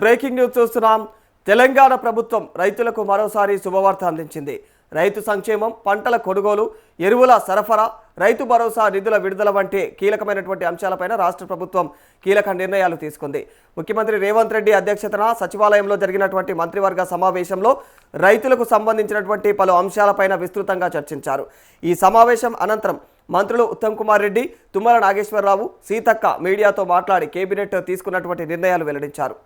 Breaking news చూస్తున్నాం. తెలంగాణ ప్రభుత్వం రైతులకు మరోసారి శుభవార్త అందించింది. రైతు సంక్షేమం, పంటల కొనుగోలు, ఎరువుల సరఫరా, రైతు భరోసా నిధుల విడుదల వంటి కీలకమైనటువంటి అంశాలపైన రాష్ట్ర ప్రభుత్వం కీలక నిర్ణయాలు తీసుకుంది. ముఖ్యమంత్రి రేవంత్ రెడ్డి అధ్యక్షతన సచివాలయంలో జరిగినటువంటి మంత్రివర్గ సమావేశంలో రైతులకు సంబంధించినటువంటి పలు అంశాలపైన విస్తృతంగా చర్చించారు. ఈ సమావేశం అనంతరం మంత్రులు ఉత్తమ్ కుమార్ రెడ్డి, తుమ్మల నాగేశ్వరరావు, సీతక్క మీడియాతో మాట్లాడి కేబినెట్ తీసుకున్నటువంటి నిర్ణయాలు వెల్లడించారు.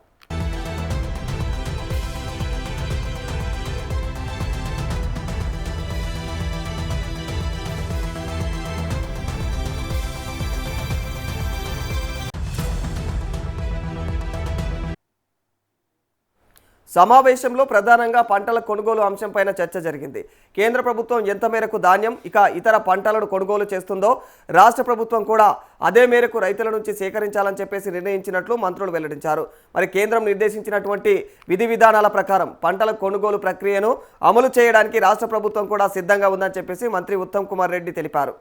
సమావేశంలో ప్రధానంగా పంటల కొనుగోలు అంశంపైన చర్చ జరిగింది. కేంద్ర ప్రభుత్వం ఎంత మేరకు ధాన్యం ఇతర పంటలను కొనుగోలు చేస్తుందో రాష్ట్ర ప్రభుత్వం కూడా అదే మేరకు రైతుల నుంచి సేకరించాలని చెప్పేసి నిర్ణయించినట్లు మంత్రులు వెల్లడించారు. మరి కేంద్రం నిర్దేశించినటువంటి విధి విధానాల ప్రకారం పంటల కొనుగోలు ప్రక్రియను అమలు చేయడానికి రాష్ట్ర ప్రభుత్వం కూడా సిద్ధంగా ఉందని చెప్పేసి మంత్రి ఉత్తమ్ కుమార్ రెడ్డి తెలిపారు.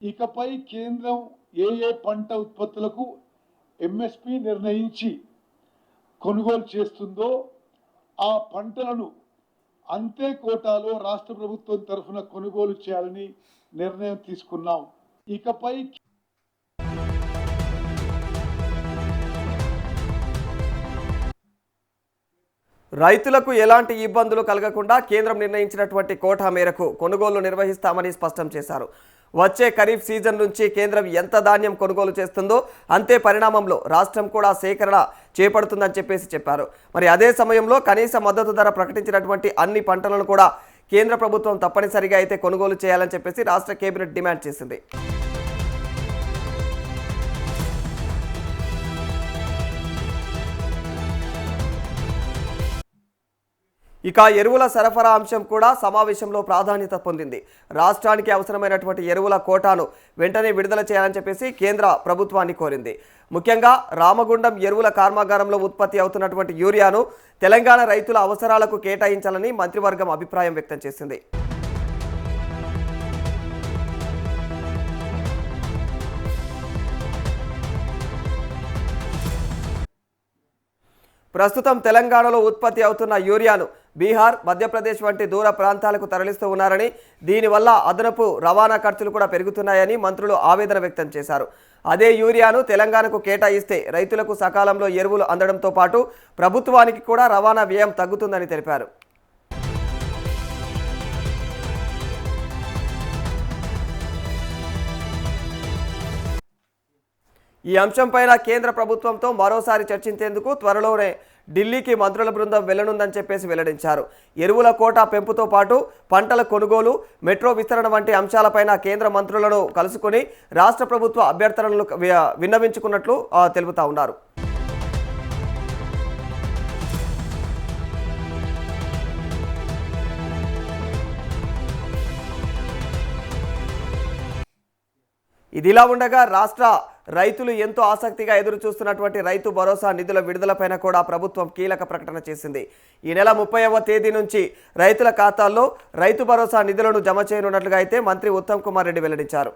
ఇకపై కేంద్రం ఏ పంట ఉత్పత్తులకు ఎంఎస్పి నిర్ణయించి కొనుగోలు చేస్తుందో ఆ పంటలను అంతే కోటాలో రాష్ట్ర ప్రభుత్వం తరఫున కొనుగోలు చేయాలని నిర్ణయం తీసుకున్నాం. ఇకపై రైతులకు ఎలాంటి ఇబ్బందులు కలగకుండా కేంద్రం నిర్ణయించినటువంటి కోటా మేరకు కొనుగోలు నిర్వహిస్తామని స్పష్టం చేశారు. వచ్చే ఖరీఫ్ సీజన్ నుంచి కేంద్రం ఎంత ధాన్యం కొనుగోలు చేస్తుందో అంతే పరిణామంలో రాష్ట్రం కూడా సేకరణ చేపడుతుందని చెప్పారు. మరి అదే సమయంలో కనీస మద్దతు ధర ప్రకటించినటువంటి అన్ని పంటలను కూడా కేంద్ర ప్రభుత్వం తప్పనిసరిగా అయితే కొనుగోలు చేయాలని చెప్పేసి రాష్ట్ర కేబినెట్ డిమాండ్ చేసింది. ఎరువుల సరఫరా అంశం కూడా సమావేశంలో ప్రాధాన్యత పొందింది. రాష్ట్రానికి అవసరమైనటువంటి ఎరువుల కోటాను వెంటనే విడుదల చేయాలని చెప్పేసి కేంద్ర ప్రభుత్వాన్ని కోరింది. ముఖ్యంగా రామగుండం ఎరువుల కర్మాగారంలో ఉత్పత్తి అవుతున్నటువంటి యూరియాను తెలంగాణ రైతుల అవసరాలకు కేటాయించాలని మంత్రివర్గం అభిప్రాయం వ్యక్తం చేసింది. ప్రస్తుతం తెలంగాణలో ఉత్పత్తి అవుతున్న యూరియాను బీహార్, మధ్యప్రదేశ్ వంటి దూర ప్రాంతాలకు తరలిస్తూ ఉన్నారని, దీనివల్ల అదనపు రవాణా ఖర్చులు కూడా పెరుగుతున్నాయని మంత్రులు ఆవేదన వ్యక్తం చేశారు. అదే యూరియాను తెలంగాణకు కేటాయిస్తే రైతులకు సకాలంలో ఎరువులు అందడంతో పాటు ప్రభుత్వానికి కూడా రవాణా వ్యయం తగ్గుతుందని తెలిపారు. ఈ అంశంపైన కేంద్ర ప్రభుత్వంతో మరోసారి చర్చించేందుకు త్వరలోనే ఢిల్లీకి మంత్రుల బృందం వెళ్లనుందని చెప్పేసి వెల్లడించారు. ఎరువుల కోటా పెంపుతో పాటు పంటల కొనుగోలు, మెట్రో విస్తరణ వంటి అంశాలపైన కేంద్ర మంత్రులను కలుసుకుని రాష్ట్ర ప్రభుత్వ అభ్యర్థనలను విన్నవించుకున్నట్లు తెలుపుతా ఉన్నారు. ఇదిలా ఉండగా రాష్ట్ర రైతులు ఎంతో ఆసక్తిగా ఎదురు చూస్తున్నటువంటి రైతు భరోసా నిధుల విడుదలపైన కూడా ప్రభుత్వం కీలక ప్రకటన చేసింది. ఈ నెల 30వ తేదీ నుంచి రైతుల ఖాతాల్లో రైతు భరోసా నిధులను జమ చేయనున్నట్లుగా అయితే మంత్రి ఉత్తమ్ కుమార్ రెడ్డి వెల్లడించారు.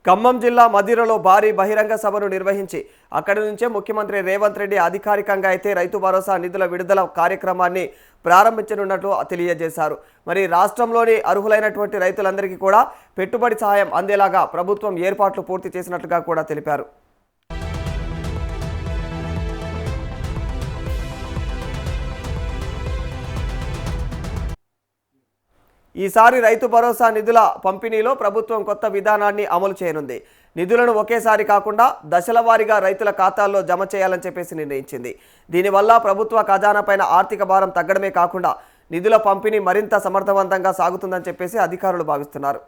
ఖమ్మం జిల్లా మదిరలో భారీ బహిరంగ సభను నిర్వహించి అక్కడి నుంచే ముఖ్యమంత్రి రేవంత్ రెడ్డి అధికారికంగా అయితే రైతు భరోసా నిధుల విడుదల కార్యక్రమాన్ని ప్రారంభించనున్నట్లు తెలియజేశారు. మరి రాష్ట్రంలోని అర్హులైనటువంటి రైతులందరికీ కూడా పెట్టుబడి సహాయం అందేలాగా ప్రభుత్వం ఏర్పాట్లు పూర్తి చేసినట్లుగా కూడా తెలిపారు. ఈసారి రైతు భరోసా నిధుల పంపిణీలో ప్రభుత్వం కొత్త విధానాన్ని అమలు చేయనుంది. నిధులను ఒకేసారి కాకుండా దశల వారీగా రైతుల ఖాతాల్లో జమ చేయాలని చెప్పేసి నిర్ణయించింది. దీనివల్ల ప్రభుత్వ ఖజానాపైన ఆర్థిక భారం తగ్గడమే కాకుండా నిధుల పంపిణీ మరింత సమర్థవంతంగా సాగుతుందని చెప్పేసి అధికారులు భావిస్తున్నారు.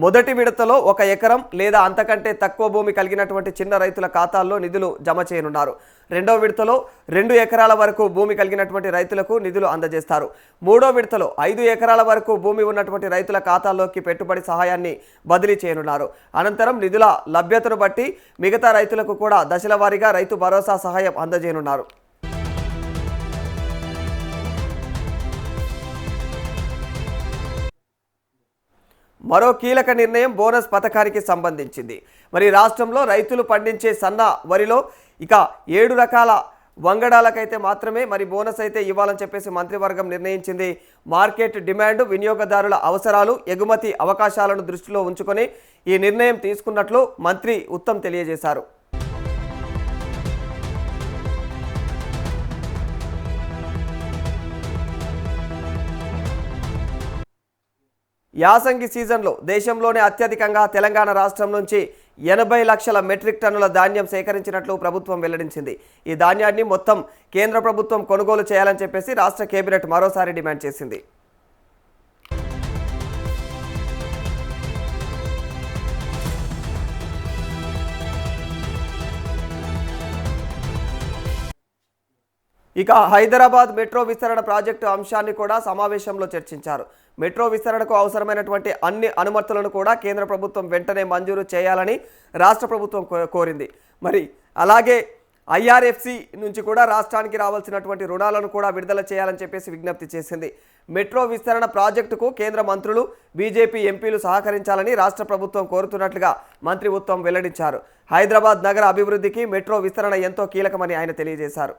మొదటి విడతలో 1 ఎకరం లేదా అంతకంటే తక్కువ భూమి కలిగినటువంటి చిన్న రైతుల ఖాతాల్లో నిధులు జమ చేయనున్నారు. రెండో విడతలో 2 ఎకరాల వరకు భూమి కలిగినటువంటి రైతులకు నిధులు అందజేస్తారు. మూడో విడతలో 5 ఎకరాల వరకు భూమి ఉన్నటువంటి రైతుల ఖాతాల్లోకి పెట్టుబడి సహాయాన్ని బదిలీ చేయనున్నారు. అనంతరం నిధుల లభ్యతను బట్టి మిగతా రైతులకు కూడా దశల వారీగా రైతు భరోసా సహాయం అందజేయనున్నారు. మరో కీలక నిర్ణయం బోనస్ పథకానికి సంబంధించింది. మరి రాష్ట్రంలో రైతులు పండించే సన్న వరిలో ఇక 7 రకాల వంగడాలకైతే మాత్రమే మరి బోనస్ అయితే ఇవ్వాలని చెప్పేసి మంత్రివర్గం నిర్ణయించింది. మార్కెట్ డిమాండ్, వినియోగదారుల అవసరాలు, ఎగుమతి అవకాశాలను దృష్టిలో ఉంచుకొని ఈ నిర్ణయం తీసుకున్నట్లు మంత్రి ఉత్తమ్ తెలియజేశారు. యాసంగి సీజన్లో దేశంలోనే అత్యధికంగా తెలంగాణ రాష్ట్రం నుంచి 80 లక్షల మెట్రిక్ టన్నుల ధాన్యం సేకరించినట్లు ప్రభుత్వం వెల్లడించింది. ఈ ధాన్యాన్ని మొత్తం కేంద్ర ప్రభుత్వం కొనుగోలు చేయాలని చెప్పేసి రాష్ట్ర కేబినెట్ మరోసారి డిమాండ్ చేసింది. ఇక హైదరాబాద్ మెట్రో విస్తరణ ప్రాజెక్టు అంశాన్ని కూడా సమావేశంలో చర్చించారు. మెట్రో విస్తరణకు అవసరమైనటువంటి అన్ని అనుమతులను కూడా కేంద్ర ప్రభుత్వం వెంటనే మంజూరు చేయాలని రాష్ట్ర ప్రభుత్వం కోరింది. మరి అలాగే ఐఆర్ఎఫ్సి నుంచి కూడా రాష్ట్రానికి రావాల్సినటువంటి రుణాలను కూడా విడుదల చేయాలని చెప్పేసి విజ్ఞప్తి చేసింది. మెట్రో విస్తరణ ప్రాజెక్టుకు కేంద్ర మంత్రులు, బీజేపీ ఎంపీలు సహకరించాలని రాష్ట్ర ప్రభుత్వం కోరుతున్నట్లుగా మంత్రి ఉత్తమ్ వెల్లడించారు. హైదరాబాద్ నగర అభివృద్ధికి మెట్రో విస్తరణ ఎంతో కీలకమని ఆయన తెలియజేశారు.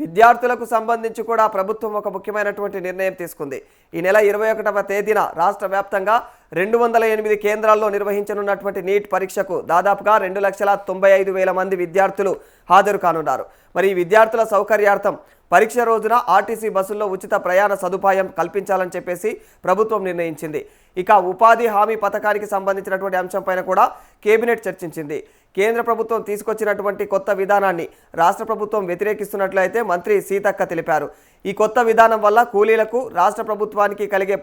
విద్యార్థులకు సంబంధించి కూడా ప్రభుత్వం ఒక ముఖ్యమైనటువంటి నిర్ణయం తీసుకుంది. ఈ నెల 21వ తేదీన రాష్ట్ర వ్యాప్తంగా 208 కేంద్రాల్లో నిర్వహించనున్నటువంటి నీట్ పరీక్షకు దాదాపుగా 2,95,000 మంది విద్యార్థులు హాజరు కానున్నారు. మరి ఈ విద్యార్థుల సౌకర్యార్థం పరీక్ష రోజున ఆర్టీసీ బస్సుల్లో ఉచిత ప్రయాణ సదుపాయం కల్పించాలని చెప్పేసి ప్రభుత్వం నిర్ణయించింది. ఇక ఉపాధి హామీ పథకానికి సంబంధించినటువంటి అంశంపైన కూడా కేబినెట్ చర్చించింది. కేంద్ర ప్రభుత్వం తీసుకొచ్చినటువంటి కొత్త విధానాన్ని రాష్ట్ర ప్రభుత్వం వ్యతిరేకిస్తున్నట్లయితే మంత్రి సీతక్క తెలిపారు. ఈ కొత్త విధానం వల్ల కూలీలకు, రాష్ట్ర ప్రభుత్వానికి కలిగే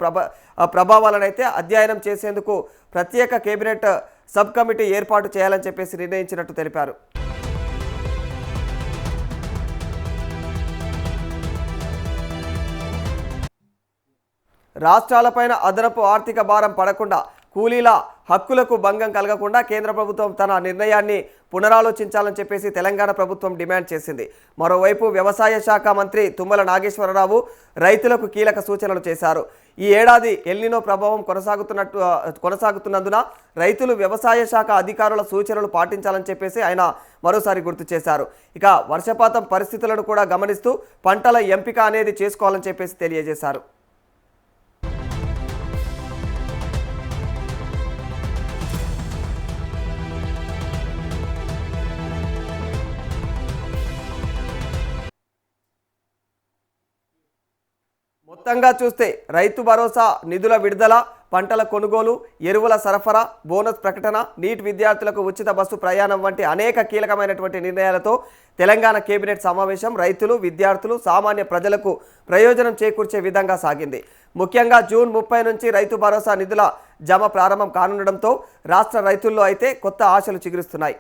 ప్రభావాలనైతే అధ్యయనం చేసేందుకు ప్రత్యేక కేబినెట్ సబ్ కమిటీ ఏర్పాటు చేయాలని చెప్పేసి నిర్ణయించినట్టు తెలిపారు. రాష్ట్రాలపైన అదనపు ఆర్థిక భారం పడకుండా, కూలీల హక్కులకు భంగం కలగకుండా కేంద్ర ప్రభుత్వం తన నిర్ణయాన్ని పునరాలోచించాలని చెప్పేసి తెలంగాణ ప్రభుత్వం డిమాండ్ చేసింది. మరోవైపు వ్యవసాయ శాఖ మంత్రి తుమ్మల నాగేశ్వరరావు రైతులకు కీలక సూచనలు చేశారు. ఈ ఏడాది ఎల్నినో ప్రభావం కొనసాగుతున్నందున రైతులు వ్యవసాయ శాఖ అధికారుల సూచనలు పాటించాలని చెప్పేసి ఆయన మరోసారి గుర్తు చేశారు. ఇక వర్షపాతం పరిస్థితులను కూడా గమనిస్తూ పంటల ఎంపిక అనేది చేసుకోవాలని చెప్పేసి తెలియజేశారు. మొత్తంగా చూస్తే రైతు భరోసా నిధుల విడుదల, పంటల కొనుగోలు, ఎరువుల సరఫరా, బోనస్ ప్రకటన, నీట్ విద్యార్థులకు ఉచిత బస్సు ప్రయాణం వంటి అనేక కీలకమైనటువంటి నిర్ణయాలతో తెలంగాణ కేబినెట్ సమావేశం రైతులు, విద్యార్థులు, సామాన్య ప్రజలకు ప్రయోజనం చేకూర్చే విధంగా సాగింది. ముఖ్యంగా జూన్ 30 నుంచి రైతు భరోసా నిధుల జమ ప్రారంభం కానుండడంతో రాష్ట్ర రైతుల్లో అయితే కొత్త ఆశలు చిగురిస్తున్నాయి.